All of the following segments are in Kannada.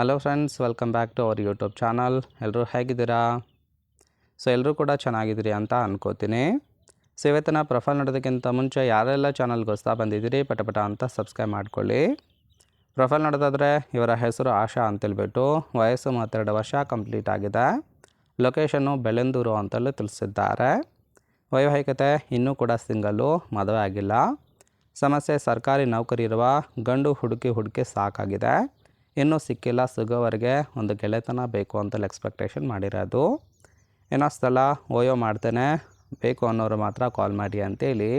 Hello friends, welcome back to our YouTube channel. ಎಲ್ಲರೂ ಹೇಗಿದ್ದೀರಾ? ಎಲ್ಲರೂ ಕೂಡ ಚೆನ್ನಾಗಿದ್ದೀರಿ ಅಂತ ಅನ್ಕೋತೀನಿ. ಇವತ್ತಿನ ಪ್ರೊಫೈಲ್ ನೋಡೋದಕ್ಕಿಂತ ಮುಂಚೆ ಯಾರೆಲ್ಲ ಚಾನಲ್ಗೆ ಹೊಸ್ತಾ ಬಂದಿದ್ದೀರಿ ಪಟ ಅಂತ ಸಬ್ಸ್ಕ್ರೈಬ್ ಮಾಡ್ಕೊಳ್ಳಿ. ಪ್ರೊಫೈಲ್ ನೋಡೋದಾದರೆ ಇವರ ಹೆಸರು ಆಶಾ ಅಂತೇಳ್ಬಿಟ್ಟು, ವಯಸ್ಸು 32 ವರ್ಷ ಕಂಪ್ಲೀಟ್ ಆಗಿದೆ. ಲೊಕೇಶನ್ನು ಬೆಳೆಂದೂರು ಅಂತಲೂ ತಿಳಿಸಿದ್ದಾರೆ. ವೈವಾಹಿಕತೆ ಇನ್ನೂ ಕೂಡ ಸಿಂಗಲ್ಲು, ಮದುವೆ ಆಗಿಲ್ಲ. ಸಮಸ್ಯೆ ಸರ್ಕಾರಿ ನೌಕರಿ ಇರುವ ಗಂಡು ಹುಡುಕಿ ಸಾಕಾಗಿದೆ, ಇನ್ನೂ ಸಿಕ್ಕಿಲ್ಲ, ಸಿಗೋವರೆಗೆ ಒಂದು ಗೆಳೆತನ ಬೇಕು ಅಂತಲೇ ಎಕ್ಸ್ಪೆಕ್ಟೇಷನ್ ಮಾಡಿರೋದು. ಏನೋ ಸ್ಥಳ ಓಯೋ ಮಾಡ್ತೇನೆ, ಬೇಕು ಅನ್ನೋರು ಮಾತ್ರ ಕಾಲ್ ಮಾಡಿ ಅಂತೇಳಿ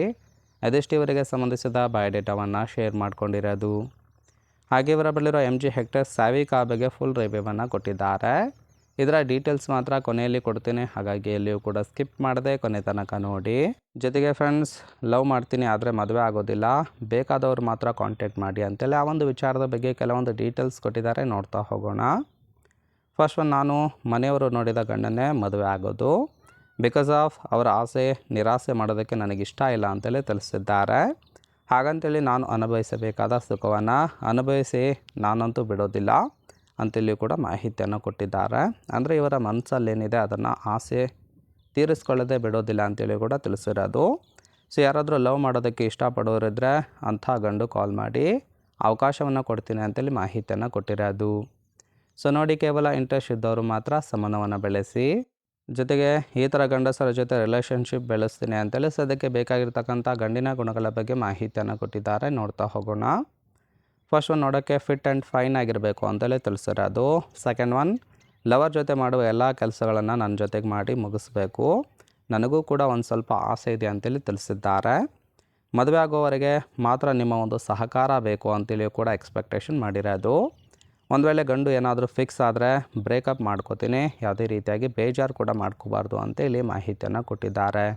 ಅದೆಷ್ಟು ಇವರಿಗೆ ಸಂಬಂಧಿಸಿದ ಬಯೋಡೇಟಾವನ್ನು ಶೇರ್ ಮಾಡ್ಕೊಂಡಿರೋದು. ಹಾಗೆ ಇವರ ಬಳಿರೋ MG ಹೆಕ್ಟರ್ ಸ್ಯಾವಿ ಕಾರ್ ಬಗ್ಗೆ ಫುಲ್ ರಿವ್ಯೂವನ್ನು ಕೊಟ್ಟಿದ್ದಾರೆ. ಇದರ ಡೀಟೇಲ್ಸ್ ಮಾತ್ರ ಕೊನೆಯಲ್ಲಿ ಕೊಡ್ತೀನಿ, ಹಾಗಾಗಿ ಎಲ್ಲಿಯೂ ಕೂಡ ಸ್ಕಿಪ್ ಮಾಡದೆ ಕೊನೆ ತನಕ ನೋಡಿ. ಜೊತೆಗೆ ಫ್ರೆಂಡ್ಸ್, ಲವ್ ಮಾಡ್ತೀನಿ ಆದರೆ ಮದುವೆ ಆಗೋದಿಲ್ಲ, ಬೇಕಾದವರು ಮಾತ್ರ ಕಾಂಟ್ಯಾಕ್ಟ್ ಮಾಡಿ ಅಂತೇಳಿ ಆ ಒಂದು ವಿಚಾರದ ಬಗ್ಗೆ ಕೆಲವೊಂದು ಡೀಟೇಲ್ಸ್ ಕೊಟ್ಟಿದ್ದಾರೆ, ನೋಡ್ತಾ ಹೋಗೋಣ. ಫಸ್ಟ್ ಒನ್, ನಾನು ಮನೆಯವರು ನೋಡಿದ ಗಂಡನ್ನೇ ಮದುವೆ ಆಗೋದು. ಬಿಕಾಸ್ ಆಫ್ ಅವರ ಆಸೆ ನಿರಾಸೆ ಮಾಡೋದಕ್ಕೆ ನನಗಿಷ್ಟ ಇಲ್ಲ ಅಂತೇಳಿ ತಿಳಿಸಿದ್ದಾರೆ. ಹಾಗಂತೇಳಿ ನಾನು ಅನುಭವಿಸಬೇಕಾದ ಸುಖವನ್ನು ಅನುಭವಿಸಿ ನಾನಂತೂ ಬಿಡೋದಿಲ್ಲ ಅಂತೇಳಿ ಕೂಡ ಮಾಹಿತಿಯನ್ನು ಕೊಟ್ಟಿದ್ದಾರೆ. ಅಂದರೆ ಇವರ ಮನಸ್ಸಲ್ಲೇನಿದೆ ಅದನ್ನು ಆಸೆ ತೀರಿಸ್ಕೊಳ್ಳದೆ ಬಿಡೋದಿಲ್ಲ ಅಂತೇಳಿ ಕೂಡ ತಿಳಿಸಿರೋದು. ಯಾರಾದರೂ ಲವ್ ಮಾಡೋದಕ್ಕೆ ಇಷ್ಟಪಡೋರಿದ್ದರೆ ಅಂಥ ಗಂಡು ಕಾಲ್ ಮಾಡಿ ಅವಕಾಶವನ್ನು ಕೊಡ್ತೀನಿ ಅಂತೇಳಿ ಮಾಹಿತಿಯನ್ನು ಕೊಟ್ಟಿರೋದು. ನೋಡಿ, ಕೇವಲ ಇಂಟ್ರೆಸ್ಟ್ ಇದ್ದವರು ಮಾತ್ರ ಸಂಬಂಧವನ್ನು ಬೆಳೆಸಿ. ಜೊತೆಗೆ ಈ ಥರ ಗಂಡಸರ ಜೊತೆ ರಿಲೇಷನ್ಶಿಪ್ ಬೆಳೆಸ್ತೀನಿ ಅಂತೇಳಿ ಸದ್ಯಕ್ಕೆ ಬೇಕಾಗಿರ್ತಕ್ಕಂಥ ಗಂಡಿನ ಗುಣಗಳ ಬಗ್ಗೆ ಮಾಹಿತಿಯನ್ನು ಕೊಟ್ಟಿದ್ದಾರೆ, ನೋಡ್ತಾ ಹೋಗೋಣ. ಫಸ್ಟ್ ಒನ್, ನೋಡೋಕ್ಕೆ ಫಿಟ್ ಆ್ಯಂಡ್ ಫೈನ್ ಆಗಿರಬೇಕು ಅಂತಲೇ ತಿಳಿಸಿರೋದು. ಸೆಕೆಂಡ್ ಒನ್, ಲವರ್ ಜೊತೆ ಮಾಡುವ ಎಲ್ಲ ಕೆಲಸಗಳನ್ನು ನನ್ನ ಜೊತೆಗೆ ಮಾಡಿ ಮುಗಿಸ್ಬೇಕು, ನನಗೂ ಕೂಡ ಒಂದು ಸ್ವಲ್ಪ ಆಸೆ ಇದೆ ಅಂತೇಳಿ ತಿಳಿಸಿದ್ದಾರೆ. ಮದುವೆ ಆಗೋವರೆಗೆ ಮಾತ್ರ ನಿಮ್ಮ ಒಂದು ಸಹಕಾರ ಬೇಕು ಅಂತೇಳಿ ಕೂಡ ಎಕ್ಸ್ಪೆಕ್ಟೇಷನ್ ಮಾಡಿರೋದು. ಒಂದು ವೇಳೆ ಗಂಡು ಏನಾದರೂ ಫಿಕ್ಸ್ ಆದರೆ ಬ್ರೇಕಪ್ ಮಾಡ್ಕೋತೀನಿ, ಯಾವುದೇ ರೀತಿಯಾಗಿ ಬೇಜಾರು ಕೂಡ ಮಾಡ್ಕೋಬಾರ್ದು ಅಂತೇಳಿ ಮಾಹಿತಿಯನ್ನು ಕೊಟ್ಟಿದ್ದಾರೆ.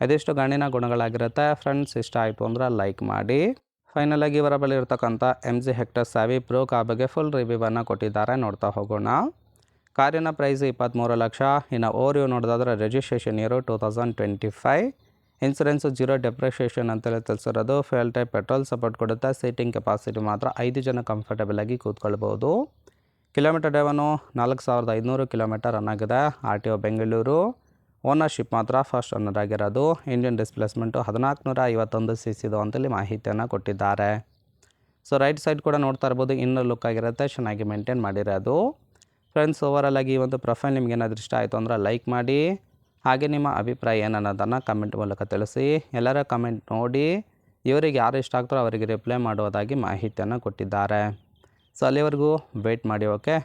ಇದಿಷ್ಟು ಗಂಡಿನ ಗುಣಗಳಾಗಿರುತ್ತೆ. ಫ್ರೆಂಡ್ಸ್, ಇಷ್ಟ ಆಯಿತು ಅಂದರೆ ಲೈಕ್ ಮಾಡಿ. ಫೈನಲಾಗಿ ಇವರ ಬಳಿ ಇರತಕ್ಕಂಥ MG ಹೆಕ್ಟರ್ ಸ್ಯಾವಿ ಪ್ರೋ ಕಾರ್ ಬಗ್ಗೆ ಫುಲ್ ರಿವ್ಯೂವನ್ನು ಕೊಟ್ಟಿದ್ದಾರೆ, ನೋಡ್ತಾ ಹೋಗೋಣ. ಕಾರಿನ ಪ್ರೈಸ್ 23 ಲಕ್ಷ. ಇನ್ನು ಓರಿಯೋ ನೋಡೋದಾದರೆ ರಿಜಿಸ್ಟ್ರೇಷನ್ ಇಯರು 2025. ಇನ್ಸೂರೆನ್ಸು 0 ಡೆಪ್ರಿಷಿಯೇಷನ್ ಅಂತಲೇ ತಿಳಿಸಿರೋದು. ಫ್ಯೂಯಲ್ ಟೈಪ್ ಪೆಟ್ರೋಲ್ ಸಪೋರ್ಟ್ ಕೊಡುತ್ತೆ. ಸೀಟಿಂಗ್ ಕೆಪಾಸಿಟಿ ಮಾತ್ರ 5 ಜನ ಕಂಫರ್ಟಬಲಾಗಿ ಕೂತ್ಕೊಳ್ಬೋದು. ಕಿಲೋಮೀಟರ್ ಡ್ರೈವನು 4500 ಕಿಲೋಮೀಟರ್ ರನ್ ಆಗಿದೆ. RTO ಬೆಂಗಳೂರು. ಓನರ್ಶಿಪ್ ಮಾತ್ರ ಫಸ್ಟ್ ಓನರ್ ಆಗಿರೋದು. ಇಂಜಿನ್ ಡಿಸ್ಪ್ಲೇಸ್ಮೆಂಟು 1451 cc ಅಂತೇಳಿ ಮಾಹಿತಿಯನ್ನು ಕೊಟ್ಟಿದ್ದಾರೆ. ರೈಟ್ ಸೈಡ್ ಕೂಡ ನೋಡ್ತಾ ಇರ್ಬೋದು, ಇನ್ನರ್ ಲುಕ್ ಆಗಿರುತ್ತೆ, ಚೆನ್ನಾಗಿ ಮೇಂಟೈನ್ ಮಾಡಿರೋದು. ಫ್ರೆಂಡ್ಸ್, ಓವರಾಲ್ ಆಗಿ ಈ ಒಂದು ಪ್ರೊಫೈಲ್ ನಿಮ್ಗೆ ಏನಾದರೂ ಇಷ್ಟ ಆಯಿತು ಅಂದರೆ ಲೈಕ್ ಮಾಡಿ. ಹಾಗೆ ನಿಮ್ಮ ಅಭಿಪ್ರಾಯ ಏನನ್ನೋದನ್ನು ಕಮೆಂಟ್ ಮೂಲಕ ತಿಳಿಸಿ. ಎಲ್ಲರ ಕಮೆಂಟ್ ನೋಡಿ ಇವರಿಗೆ ಯಾರು ಇಷ್ಟ ಆಗ್ತಾರೋ ಅವರಿಗೆ ರಿಪ್ಲೈ ಮಾಡುವುದಾಗಿ ಮಾಹಿತಿಯನ್ನು ಕೊಟ್ಟಿದ್ದಾರೆ. ಅಲ್ಲಿವರೆಗೂ ವೆಯ್ಟ್ ಮಾಡಿ. ಓಕೆ.